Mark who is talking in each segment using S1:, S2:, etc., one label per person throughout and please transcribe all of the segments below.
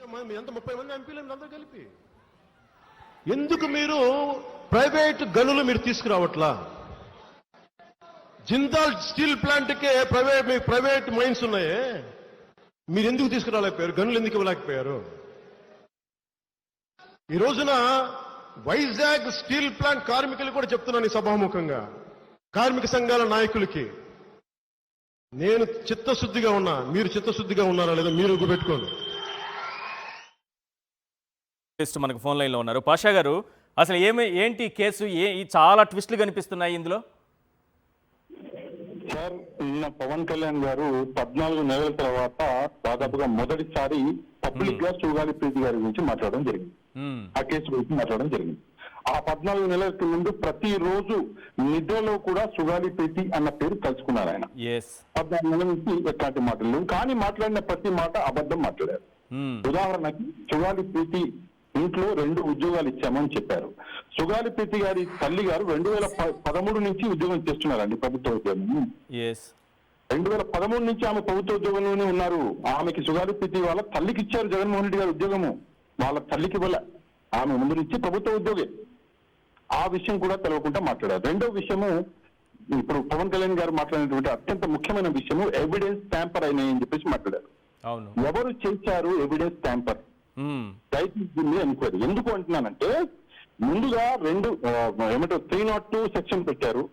S1: ఎంత 30 మంది ఎంపీలు అందరూ కలిపి ఎందుకు మీరు ప్రైవేట్ గనులు మీరు తీసుకురావట్లా? జిందాల్ స్టీల్ ప్లాంట్కే ప్రైవేట్ మైన్స్ ఉన్నాయే, మీరు ఎందుకు తీసుకురాలేకపోయారు? గనులు ఎందుకు ఇవ్వలేకపోయారు? ఈ రోజున వైజాగ్ స్టీల్ ప్లాంట్ కార్మికులు కూడా చెప్తున్నాను ఈ సభాముఖంగా, కార్మిక సంఘాల నాయకులకి, నేను చిత్తశుద్ధిగా ఉన్నా, మీరు చిత్తశుద్ధిగా ఉన్నారా లేదా మీరు పెట్టుకోండి.
S2: మనకు ఫోన్ లైన్లో ఉన్నారు. పాషా గారు, అసలు ఏంటి కేసు? చాలా ట్విస్టులు కనిపిస్తున్నాయి ఇందులో.
S3: సార్, నిన్న పవన్ కళ్యాణ్ గారు 14 నెలల తర్వాత దాదాపుగా మొదటిసారి పబ్లిక్ గా సుగాలి ప్రీతి గారి గురించి మాట్లాడడం జరిగింది. ఆ కేసు గురించి మాట్లాడడం జరిగింది. ఆ 14 నెలలకు ముందు ప్రతిరోజు నిద్రలో కూడా సుగాలి ప్రీతి అన్న పేరు కలుసుకున్నారు ఆయన. 14 నెలల నుంచి ఎట్లాంటి మాటలు లేవు, కానీ మాట్లాడిన ప్రతి మాట అబద్ధం మాట్లాడారు. ఉదాహరణకి సుగాలి ప్రీతి ఇంట్లో 2 ఉద్యోగాలు ఇచ్చామని చెప్పారు. సుగాలి ప్రీతి గారి తల్లి గారు 2013 నుంచి ఉద్యోగం చేస్తున్నారండి, ప్రభుత్వ ఉద్యోగం. 2013 నుంచి ఆమె ప్రభుత్వ ఉద్యోగంలోనే ఉన్నారు. ఆమెకి సుగాలి ప్రీతి వాళ్ళ తల్లికి ఇచ్చారు జగన్మోహన్ రెడ్డి గారు ఉద్యోగము, వాళ్ళ తల్లికి వల్ల ఆమె ముందు నుంచి ప్రభుత్వ ఉద్యోగే. ఆ విషయం కూడా తెలవకుండా మాట్లాడారు. రెండో విషయము, ఇప్పుడు పవన్ కళ్యాణ్ గారు మాట్లాడినటువంటి అత్యంత ముఖ్యమైన విషయము ఎవిడెన్స్ ట్యాంపర్ అయినాయని చెప్పేసి మాట్లాడారు. ఎవరు చేశారు ఎవిడెన్స్ ట్యాంపర్? దయచేసి ఎంక్వైరీ. ఎందుకు అంటున్నానంటే, ముందుగా 302 సెక్షన్ పెట్టారు,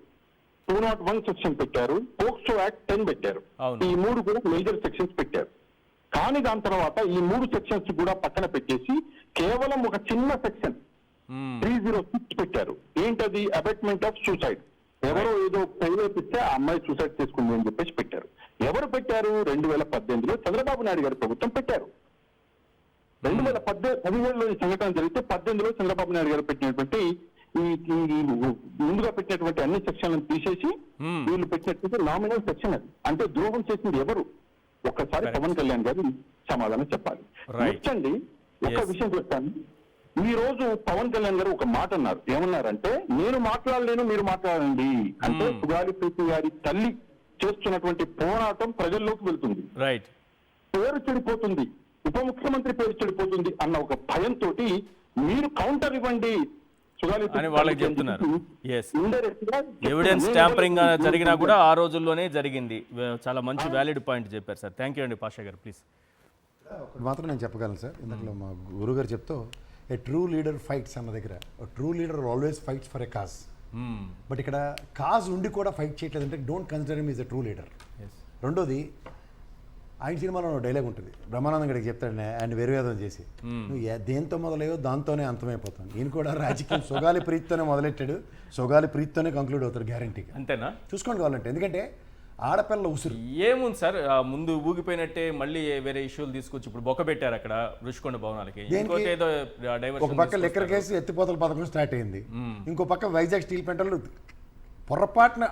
S3: 201 సెక్షన్ పెట్టారు, పోక్సో యాక్ట్ 10 పెట్టారు. ఈ 3 కూడా మేజర్ సెక్షన్స్ పెట్టారు. కానీ దాని తర్వాత ఈ 3 సెక్షన్స్ కూడా పక్కన పెట్టేసి కేవలం ఒక చిన్న సెక్షన్ 306 పెట్టారు. ఏంటది? Abetment of suicide. ఎవరో ఏదో ప్రేరేపిస్తే ఆ అమ్మాయి సూసైడ్ చేసుకుంది అని చెప్పేసి పెట్టారు. ఎవరు పెట్టారు? 2018లో చంద్రబాబు నాయుడు గారి ప్రభుత్వం పెట్టారు. 2017లో ఈ సంఘటన జరిగితే 18లో చంద్రబాబు నాయుడు గారు పెట్టినటువంటి ఈ ముందుగా పెట్టినటువంటి అన్ని సెక్షన్లను తీసేసి వీళ్ళు పెట్టినటువంటి నామినల్ సెక్షన్ అది. అంటే ద్రోహం చేసింది ఎవరు? ఒక్కసారి పవన్ కళ్యాణ్ గారు సమాధానం చెప్పాలి. నెక్స్ట్ ఒక విషయం చెప్తాను. ఈ రోజు పవన్ కళ్యాణ్ గారు ఒక మాట అన్నారు. ఏమన్నారంటే, నేను మాట్లాడలేను, మీరు మాట్లాడండి. అంటే సుగాలి ప్రీతి గారి తల్లి చేస్తున్నటువంటి పోరాటం ప్రజల్లోకి వెళ్తుంది, పేరు చెడిపోతుంది, ఉప ముఖ్యమంత్రి పేరు చెడిపోతుంది అన్న ఒక భయంతో మీరు కౌంటర్ ఇవ్వండి
S2: అని వాళ్ళకి చెప్తున్నారు. ఎవిడెన్స్ ట్యాంపరింగ్ జరిగినా కూడా ఆ రోజుల్లోనే జరిగింది. చాలా మంచి వ్యాలిడ్ పాయింట్ చెప్పారు సార్. థ్యాంక్ యూ అండి పాషా గారు. ప్లీజ్.
S4: ఒకటి మాత్రం నేను చెప్పగలను సార్. ఇందులో మా గురుగారు చెప్తూ ఏ ట్రూ లీడర్ ఫైట్స్ అన్న దగ్గర, true leader always fights for a cause. But ఇక్కడ కాజ్ ఉండి కూడా ఫైట్ చేయట్లేదంటే don't consider him is a true leader. రెండోది, ఆయన సినిమాలో డైలాగ్ ఉంటుంది, బ్రహ్మానందం గడికి చెప్తాడు ఆయన వెరువేదం చేసి, నువ్వు దేంతో మొదలయ్యో దాంతోనే అంతమైపోతాను. ఈయన కూడా రాజకీయం సొగాలి ప్రీతితోనే మొదలెట్టాడు, సొగాలి ప్రీతితోనే కంక్లూడ్ అవుతారు గ్యారంటీగా.
S2: అంతేనా?
S4: చూసుకోండి కావాలంటే. ఎందుకంటే ఆడపిల్ల ఉసురు
S2: ఏముంది సార్, ముందు ఊగిపోయినట్టే మళ్ళీ వేరే ఇష్యూలు తీసుకొచ్చి ఇప్పుడు బొక్క పెట్టారు అక్కడ రుషికొండ భవనాలకి.
S4: ఒక పక్క లెక్కర్ కేసు ఎత్తిపోతల పథకం స్టార్ట్ అయింది, ఇంకో పక్క వైజాగ్ స్టీల్ ప్లాంటర్లు పొరపాటున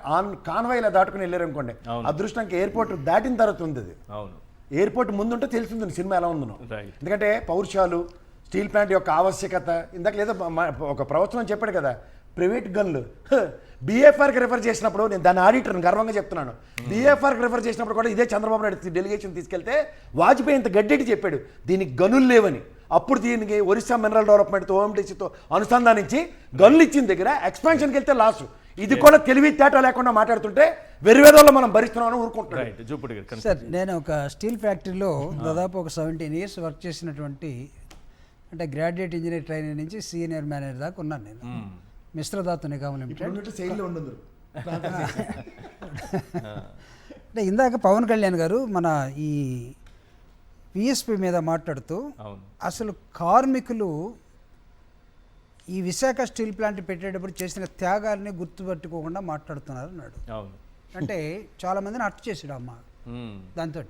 S4: కాన్వాయిలా దాటుకుని వెళ్ళారు అనుకోండి, అదృష్టానికి ఎయిర్పోర్ట్ దాటిన తర్వాత ఉంది అది. ఎయిర్పోర్ట్ ముందుంటే తెలిసింది సినిమా ఎలా ఉందో. ఎందుకంటే పౌరుషాలు, స్టీల్ ప్లాంట్ యొక్క ఆవశ్యకత, ఇందాక లేదా ఒక ప్రవచనం చెప్పాడు కదా, ప్రైవేట్ గన్లు బీఎఫ్ఆర్కి రిఫర్ చేసినప్పుడు, నేను దాని ఆడిటర్ని గర్వంగా చెప్తున్నాను, బీఎఫ్ఆర్కి రిఫర్ చేసినప్పుడు కూడా ఇదే చంద్రబాబు నాయుడు డెలిగేషన్ తీసుకెళ్తే వాజ్పేయి ఇంత గడ్డెట్టి చెప్పాడు దీనికి గనులు లేవని. అప్పుడు దీనికి ఒరిస్సా మినరల్ డెవలప్మెంట్తో ఓఎంటీసీతో అనుసంధానించి గనులు ఇచ్చిన దగ్గర ఎక్స్పాన్షన్కి వెళ్తే లాసు. ఇది కూడా తెలివి తేట లేకుండా మాట్లాడుతుంటే వెరివేదల్లో మనం భరిస్తున్నామని ఊరుకుంటున్నాం.
S5: సార్, నేను ఒక స్టీల్ ఫ్యాక్టరీలో దాదాపు ఒక 17 years వర్క్ చేసినటువంటి, అంటే గ్రాడ్యుయేట్ ఇంజనీర్ ట్రైనింగ్ నుంచి సీనియర్ మేనేజర్ దాకా ఉన్నాను నేను. మిశ్రధాతు నిగమ్ లిమిటెడ్. అంటే ఇందాక పవన్ కళ్యాణ్ గారు మన ఈ పిఎస్పి మీద మాట్లాడుతూ అసలు కార్మికులు ఈ విశాఖ స్టీల్ ప్లాంట్ పెట్టేటప్పుడు చేసిన త్యాగాలని గుర్తుపెట్టుకోకుండా మాట్లాడుతున్నారు అన్నాడు. అంటే చాలామందిని అట్టు చేసాడు అమ్మ దాంతో.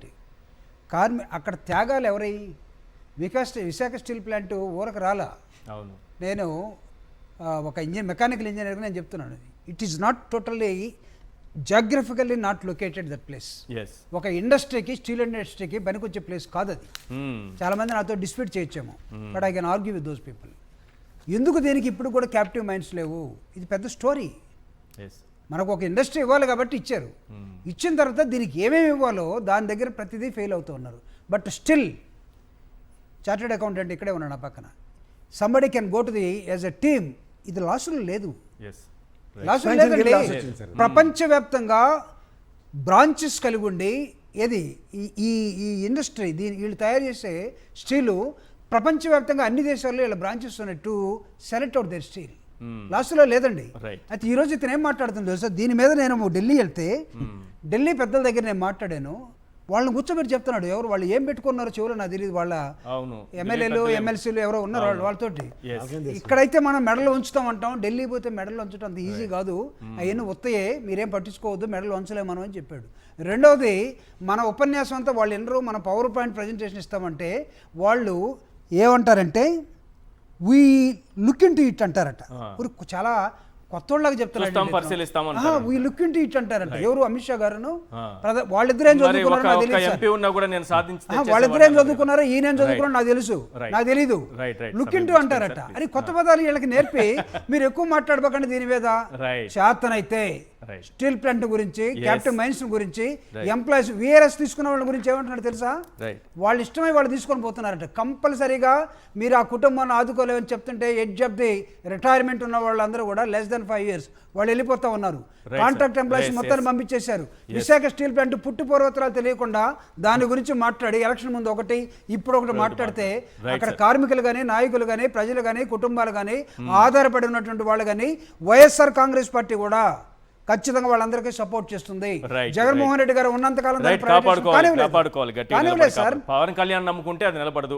S5: అక్కడ త్యాగాలు ఎవరై? విశాఖ స్టీల్ ప్లాంట్ ఊరకు రాలా. నేను ఒక మెకానికల్ ఇంజనీర్గా నేను చెప్తున్నాను, it is not totally geographically not located that place. ఒక ఇండస్ట్రీకి, స్టీల్ ఇండస్ట్రీకి పనికొచ్చే ప్లేస్ కాదు అది. చాలామంది నాతో డిస్ప్యూట్ చేయొచ్చాము, but I can argue with those people. ఎందుకు దీనికి ఇప్పుడు కూడా క్యాప్టివ్ మైండ్స్ లేవు? ఇది పెద్ద స్టోరీ. మనకు ఒక ఇండస్ట్రీ ఇవ్వాలి కాబట్టి ఇచ్చారు. ఇచ్చిన తర్వాత దీనికి ఏమేమి ఇవ్వాలో దాని దగ్గర ప్రతిదీ ఫెయిల్ అవుతూ ఉన్నారు. బట్ స్టిల్ చార్టెడ్ అకౌంటెంట్ ఇక్కడే ఉన్నాడు నా పక్కన. Somebody can go to the as a team. ఇది లాసులు లేదు,
S2: ఎస్
S5: లాసులు
S4: Expansion
S5: లేదండి.
S4: కి loss వచ్చింది సార్.
S5: ప్రపంచవ్యాప్తంగా బ్రాంచెస్ కలిగి ఉండి ఏది ఈ ఈ ఇండస్ట్రీ వీళ్ళు తయారు చేసే స్టీలు ప్రపంచవ్యాప్తంగా అన్ని దేశాల్లో వీళ్ళ బ్రాంచెస్ ఉన్నాయి to select out there steel. లాస్ట్లో లేదండి.
S2: Right.
S5: అయితే ఈరోజు ఇతను ఏం మాట్లాడుతుంది తెలుసా, దీని మీద నేను ఢిల్లీ వెళ్తే ఢిల్లీ పెద్దల దగ్గర నేను మాట్లాడాను. వాళ్ళని కూర్చోబెట్టి చెప్తున్నాడు, ఎవరు వాళ్ళు ఏం పెట్టుకున్నారో చెవులో నాకు తెలియదు, వాళ్ళ
S2: అవును
S5: ఎమ్మెల్యేలు ఎమ్మెల్సీలు ఎవరో ఉన్నారు వాళ్ళతోటి.
S2: Yes.
S5: ఇక్కడైతే మనం మెడలు ఉంచుతాం అంటాం, ఢిల్లీ పోతే మెడలు ఉంచడం అంత ఈజీ కాదు, అవన్నీ ఉత్తయే, మీరేం పట్టించుకోవద్దు, మెడలు ఉంచలేము మనం అని చెప్పాడు. రెండవది, మన ఉపన్యాసం అంతా వాళ్ళు ఎన్నరూ మన పవర్ పాయింట్ ప్రజెంటేషన్ ఇస్తామంటే వాళ్ళు ఏమంటారంటే we look into it అంటారట. చాలా కొత్తోళ్ళగా
S2: చూస్తాం,
S5: చెప్తున్నారు,
S2: పరిశీలిస్తాం
S5: we look into it అంటారంట. ఎవరు అమిత్ షా గారును వాళ్ళిద్దరేం
S2: మరి
S5: చదువుకున్నారో నాకు
S2: ఒక
S5: తెలియదు సార్.
S2: ఎంపీ ఉన్నా కూడా నేను సాధించి
S5: వాళ్ళిద్దరేం చదువుకున్నారో ఈయనేం చదువుకున్నారో నాకు తెలుసు, నాకు తెలీదు.
S2: Right, right.
S5: లుక్ ఇంటూ అంటారట. అని కొత్త పదాలు వీళ్ళకి నేర్పి మీరు ఎక్కువ మాట్లాడబోకండి దీని మీద.
S2: Right.
S5: చేతనైతే
S2: Right.
S5: స్టీల్ ప్లాంట్ గురించి,
S2: Yes.
S5: క్యాపిటల్ మైన్స్ గురించి,
S2: Right.
S5: ఎంప్లాయీస్ VRS తీసుకున్న వాళ్ళ గురించి ఏమంటున్నాడు తెలుసా?
S2: రైట్
S5: వాళ్ళు ఇష్టమై వాళ్ళు తీసుకొని పోతున్నారట. కంపల్సరీగా మీరు ఆ కుటుంబాన్ని ఆదుకోలేమని చెప్తుంటే ఎడ్జ్ ఆఫ్ ది రిటైర్మెంట్ ఉన్న వాళ్ళందరూ కూడా less than 5 years వాళ్ళు వెళ్ళిపోతా ఉన్నారు.
S2: Right,
S5: contract
S2: sir.
S5: Employees
S2: Yes,
S5: మొత్తాన్ని
S2: yes.
S5: పంపించేశారు. విశాఖ స్టీల్ ప్లాంట్ పుట్టు పూర్వోత్తరాలు తెలియకుండా దాని గురించి మాట్లాడి ఎలక్షన్ ముందు ఒకటి ఇప్పుడు ఒకటి మాట్లాడితే
S2: Right,
S5: అక్కడ
S2: sir.
S5: కార్మికులు కానీ, నాయకులు కానీ, ప్రజలు కానీ, కుటుంబాలు కానీ, ఆధారపడి ఉన్నటువంటి వాళ్ళు కానీ, వైఎస్ఆర్ కాంగ్రెస్ పార్టీ కూడా ఖచ్చితంగా వాళ్ళందరికీ సపోర్ట్ చేస్తుంది.
S2: Right,
S5: జగన్మోహన్ రెడ్డి గారు ఉన్నంతకాలం దాన్ని
S2: రైట్
S5: private
S2: కాపాడుకోవాలి
S5: కానివ్వలేదు.
S2: కాపాడుకోవాలి గట్టిగా
S5: కానివ్వలేదు
S2: నిలబడి
S5: సార్.
S2: పవన్ కళ్యాణ్ నమ్ముకుంటే అది నిలబడదు.